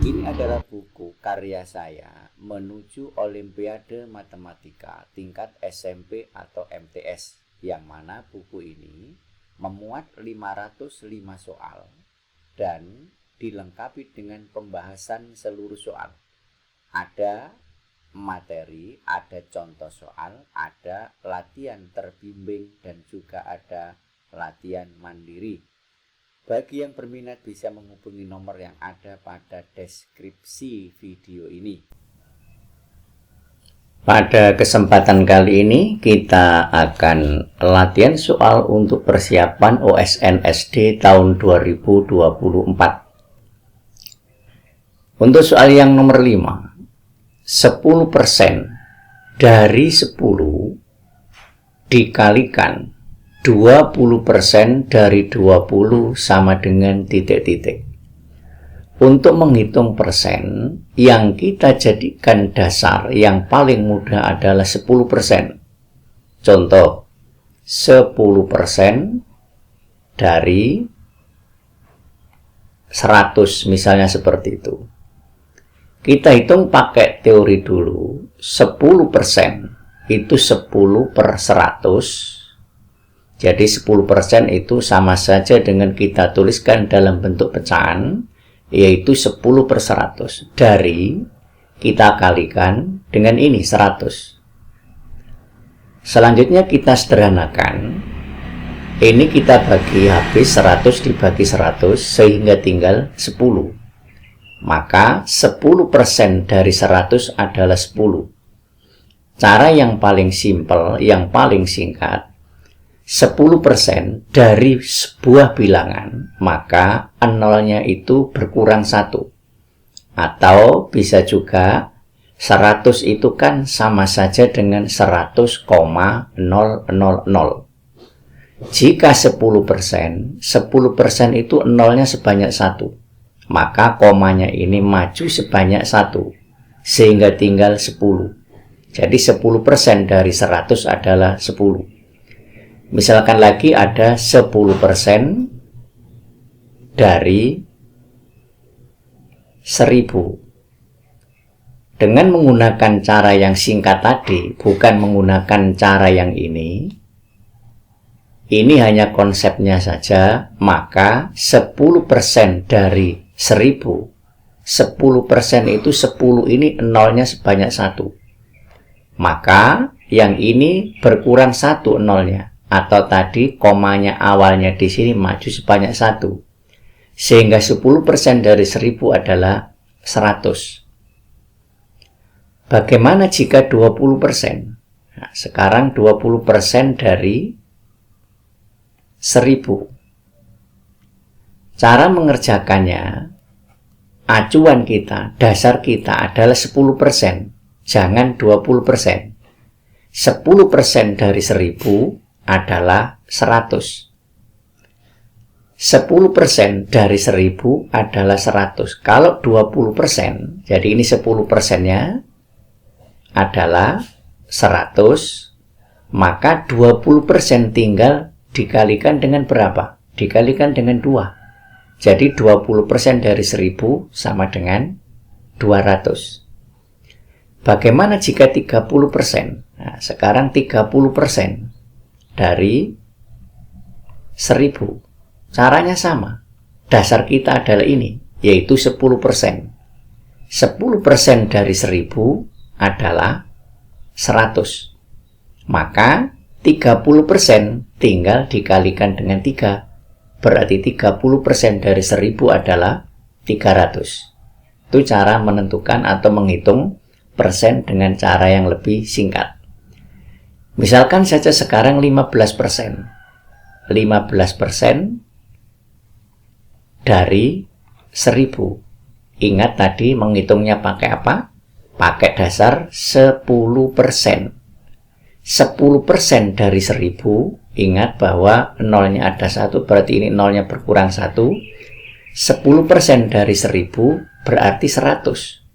Ini adalah buku karya saya menuju Olimpiade Matematika tingkat SMP atau MTS, yang mana buku ini memuat 505 soal dan dilengkapi dengan pembahasan seluruh soal. Ada materi, ada contoh soal, ada latihan terbimbing, dan juga ada latihan mandiri. Bagi yang berminat bisa menghubungi nomor yang ada pada deskripsi video ini. Pada kesempatan kali ini kita akan latihan soal untuk persiapan OSN SD tahun 2024. Untuk soal yang nomor 5, 10% dari 10 dikalikan 20% dari 20 sama dengan titik-titik. Untuk menghitung persen, yang kita jadikan dasar yang paling mudah adalah 10%. Contoh, 10% dari 100, misalnya seperti itu. Kita hitung pakai teori dulu. 10% itu 10 per 100. Jadi 10% itu sama saja dengan kita tuliskan dalam bentuk pecahan, yaitu 10 per 100. Dari kita kalikan dengan ini 100. Selanjutnya kita sederhanakan. Ini kita bagi habis 100 dibagi 100 sehingga tinggal 10. Maka 10% dari 100 adalah 10. Cara yang paling simpel, yang paling singkat, 10% dari sebuah bilangan, maka nolnya itu berkurang 1. Atau bisa juga 100 itu kan sama saja dengan 100,000. Jika 10%, 10% itu nolnya sebanyak 1. Maka komanya ini maju sebanyak 1. Sehingga tinggal 10. Jadi 10% dari 100 adalah 10. Misalkan lagi ada 10% dari 1000. Dengan menggunakan cara yang singkat tadi, bukan menggunakan cara yang ini hanya konsepnya saja, maka 10% dari 1000, 10% itu 10 ini nolnya sebanyak 1. Maka yang ini berkurang 1 nolnya. Atau tadi komanya awalnya di sini maju sebanyak 1. Sehingga 10% dari 1000 adalah 100. Bagaimana jika 20%? Nah, sekarang 20% dari 1000. Cara mengerjakannya, acuan kita, dasar kita adalah 10%. Jangan 20%. 10% dari 1000 adalah 100. 10% dari 1000 adalah 100. Kalau 20%, jadi ini 10%-nya adalah 100, maka 20% tinggal dikalikan dengan berapa? Dikalikan dengan 2. Jadi 20% dari 1000 sama dengan 200. Bagaimana jika 30%? Nah, sekarang 30% dari 1000. Caranya sama. Dasar kita adalah ini, yaitu 10%. 10% dari 1000 adalah 100. Maka 30% tinggal dikalikan dengan 3. Berarti 30% dari 1000 adalah 300. Itu cara menentukan atau menghitung persen dengan cara yang lebih singkat. Misalkan saja sekarang 15%. 15% dari 1000. Ingat tadi menghitungnya pakai apa? Pakai dasar 10%. 10% dari 1000, ingat bahwa nolnya ada 1, berarti ini nolnya berkurang 1. 10% dari 1000 berarti 100.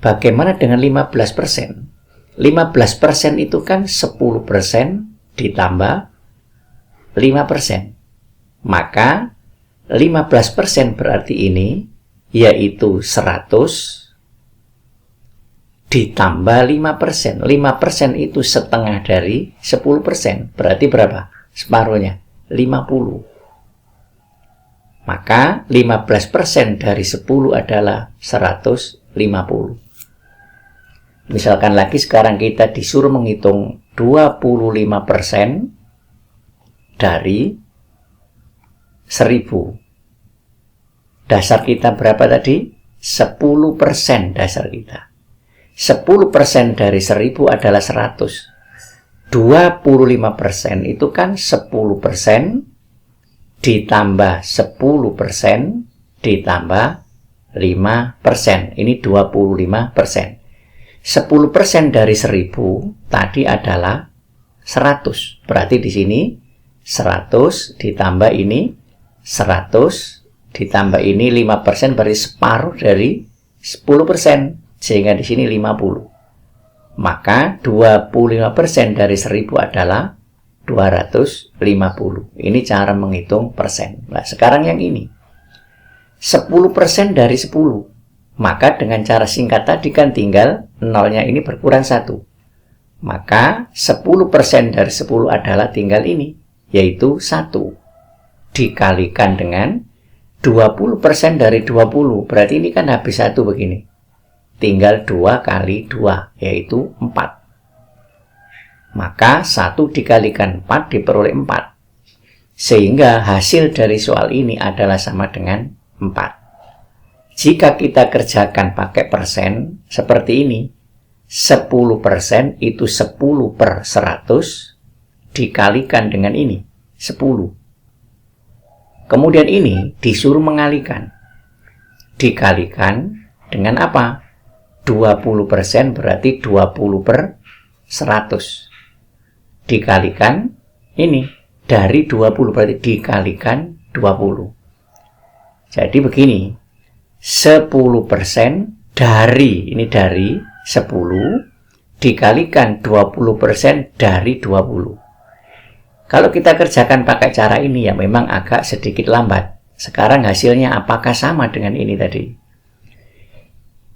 Bagaimana dengan 15%? 15% itu kan 10% ditambah 5%. Maka 15% berarti ini yaitu 100 ditambah 5%. 5% itu setengah dari 10%. Berarti berapa? Separuhnya 50. Maka 15% dari 10 adalah 150. Misalkan lagi sekarang kita disuruh menghitung 25% dari 1000. Dasar kita berapa tadi? 10% dasar kita. 10% dari 1000 adalah 100. 25% itu kan 10% ditambah 10% ditambah 5%. Ini 25%. 10% dari 1000 tadi adalah 100. Berarti di sini 100 ditambah ini 100 ditambah ini 5% berarti separuh dari 10%. Sehingga di sini 50. Maka 25% dari 1000 adalah 250. Ini cara menghitung persen. Nah, sekarang yang ini. 10% dari 10. Maka dengan cara singkat tadi kan tinggal nolnya ini berkurang 1. Maka 10% dari 10 adalah tinggal ini, yaitu 1. Dikalikan dengan 20% dari 20. Berarti ini kan habis 1 begini. Tinggal 2 kali 2, yaitu 4. Maka 1 dikalikan 4 diperoleh 4. Sehingga hasil dari soal ini adalah sama dengan 4. Jika kita kerjakan pakai persen, seperti ini. 10% itu 10 per 100 dikalikan dengan ini, 10. Kemudian ini disuruh mengalikan. Dikalikan dengan apa? 20% berarti 20 per 100. Dikalikan ini. Dari 20 berarti dikalikan 20. Jadi begini. 10% dari, ini dari 10 dikalikan 20% dari 20. Kalau kita kerjakan pakai cara ini ya memang agak sedikit lambat. Sekarang hasilnya apakah sama dengan ini tadi?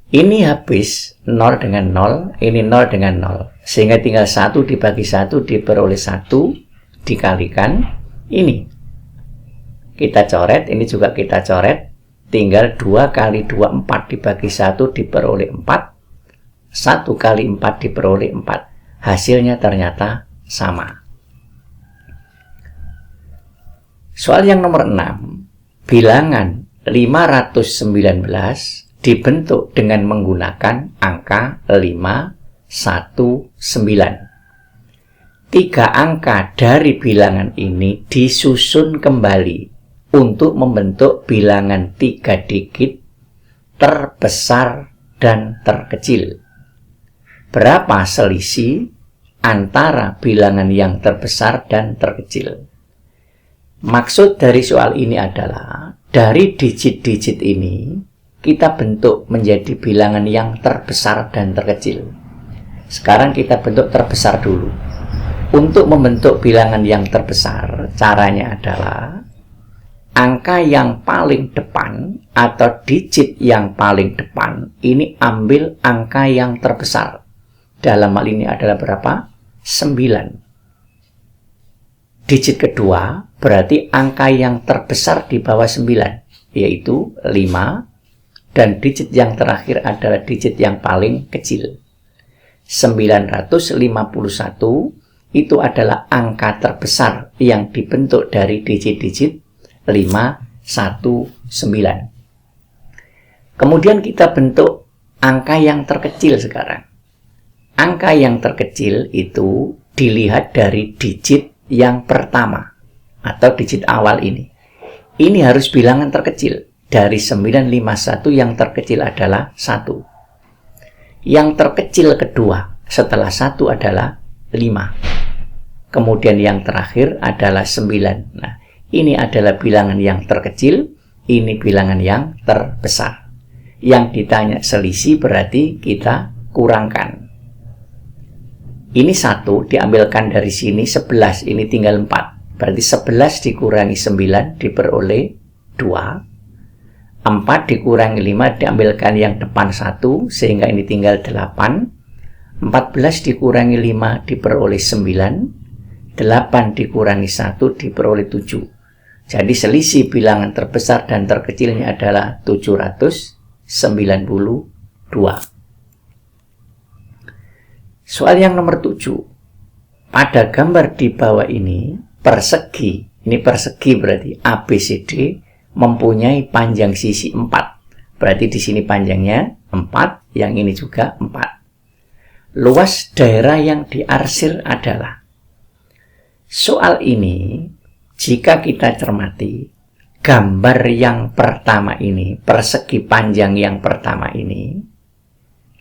Ini habis 0 dengan 0, ini 0 dengan 0. Sehingga tinggal 1 dibagi 1 diperoleh 1 dikalikan ini. Kita coret, ini juga kita coret. Tinggal 2 kali 2, 4 dibagi 1 diperoleh 4. 1 kali 4 diperoleh 4. Hasilnya ternyata sama. Soal yang nomor 6. Bilangan 519 dibentuk dengan menggunakan angka 519. 3 angka dari bilangan ini disusun kembali untuk membentuk bilangan 3 digit terbesar dan terkecil. Berapa selisih antara bilangan yang terbesar dan terkecil? Maksud dari soal ini adalah dari digit-digit ini kita bentuk menjadi bilangan yang terbesar dan terkecil. Sekarang kita bentuk terbesar dulu. Untuk membentuk bilangan yang terbesar, caranya adalah angka yang paling depan atau digit yang paling depan ini ambil angka yang terbesar. Dalam hal ini adalah berapa? 9. Digit kedua berarti angka yang terbesar di bawah 9, yaitu 5. Dan digit yang terakhir adalah digit yang paling kecil. 951 itu adalah angka terbesar yang dibentuk dari digit-digit 519. Kemudian kita bentuk angka yang terkecil sekarang. Angka yang terkecil itu dilihat dari digit yang pertama atau digit awal ini. Ini harus bilangan terkecil. Dari 951 yang terkecil adalah 1. Yang terkecil kedua setelah 1 adalah 5. Kemudian yang terakhir adalah 9. Nah, ini adalah bilangan yang terkecil, ini bilangan yang terbesar. Yang ditanya selisih berarti kita kurangkan. Ini 1 diambilkan dari sini 11, ini tinggal 4. Berarti 11 dikurangi 9 diperoleh 2. 4 dikurangi 5 diambilkan yang depan 1, sehingga ini tinggal 8. 14 dikurangi 5 diperoleh 9. 8 dikurangi 1 diperoleh 7. Jadi selisih bilangan terbesar dan terkecilnya adalah 792. Soal yang nomor 7. Pada gambar di bawah ini, persegi, ini persegi berarti ABCD mempunyai panjang sisi 4. Berarti di sini panjangnya 4, yang ini juga 4. Luas daerah yang diarsir adalah. Soal ini, jika kita cermati, gambar yang pertama ini, persegi panjang yang pertama ini,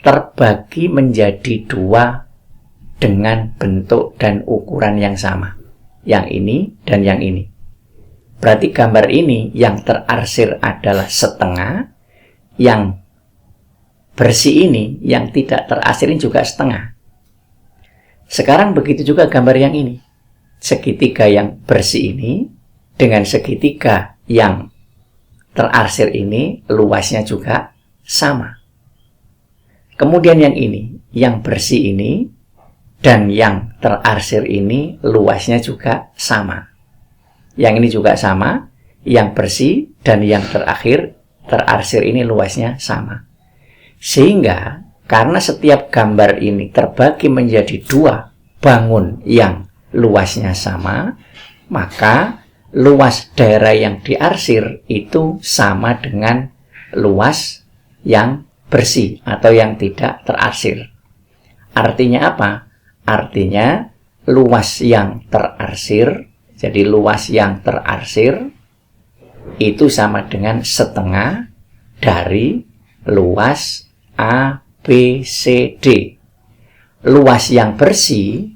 terbagi menjadi 2 dengan bentuk dan ukuran yang sama. Yang ini dan yang ini. Berarti gambar ini yang terarsir adalah setengah, yang bersih ini, yang tidak terarsir ini juga setengah. Sekarang begitu juga gambar yang ini. Segitiga yang bersih ini dengan segitiga yang terarsir ini luasnya juga sama. Kemudian yang ini, yang bersih ini dan yang terarsir ini luasnya juga sama. Yang ini juga sama, yang bersih dan yang terarsir ini luasnya sama. Sehingga karena setiap gambar ini terbagi menjadi 2 bangun yang luasnya sama, maka luas daerah yang diarsir itu sama dengan luas yang bersih atau yang tidak terarsir. Artinya apa? Artinya luas yang terarsir, jadi luas yang terarsir itu sama dengan setengah dari luas ABCD. Luas yang bersih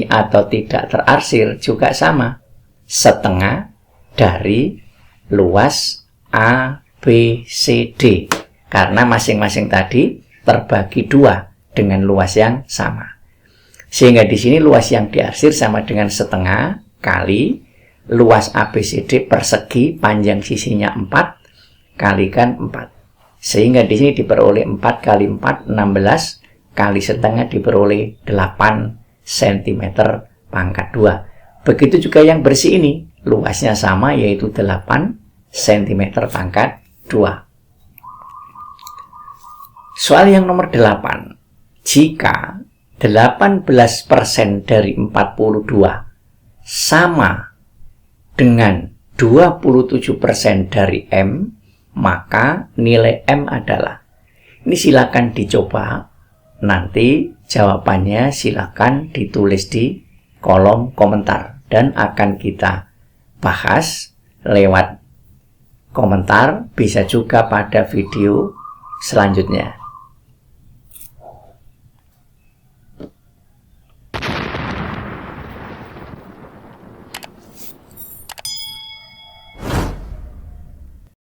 atau tidak terarsir juga sama, setengah dari luas ABCD. Karena masing-masing tadi terbagi 2 dengan luas yang sama. Sehingga di sini luas yang diarsir sama dengan setengah kali luas ABCD persegi panjang sisinya 4 kalikan 4. Sehingga di sini diperoleh 4 kali 4, 16 kali setengah diperoleh 8 cm pangkat 2. Begitu juga yang bersih ini, luasnya sama yaitu 8 cm pangkat 2. Soal yang nomor 8. Jika 18% dari 42 sama dengan 27% dari M, maka nilai M adalah. Ini silakan dicoba. Nanti jawabannya silakan ditulis di kolom komentar dan akan kita bahas lewat komentar, bisa juga pada video selanjutnya.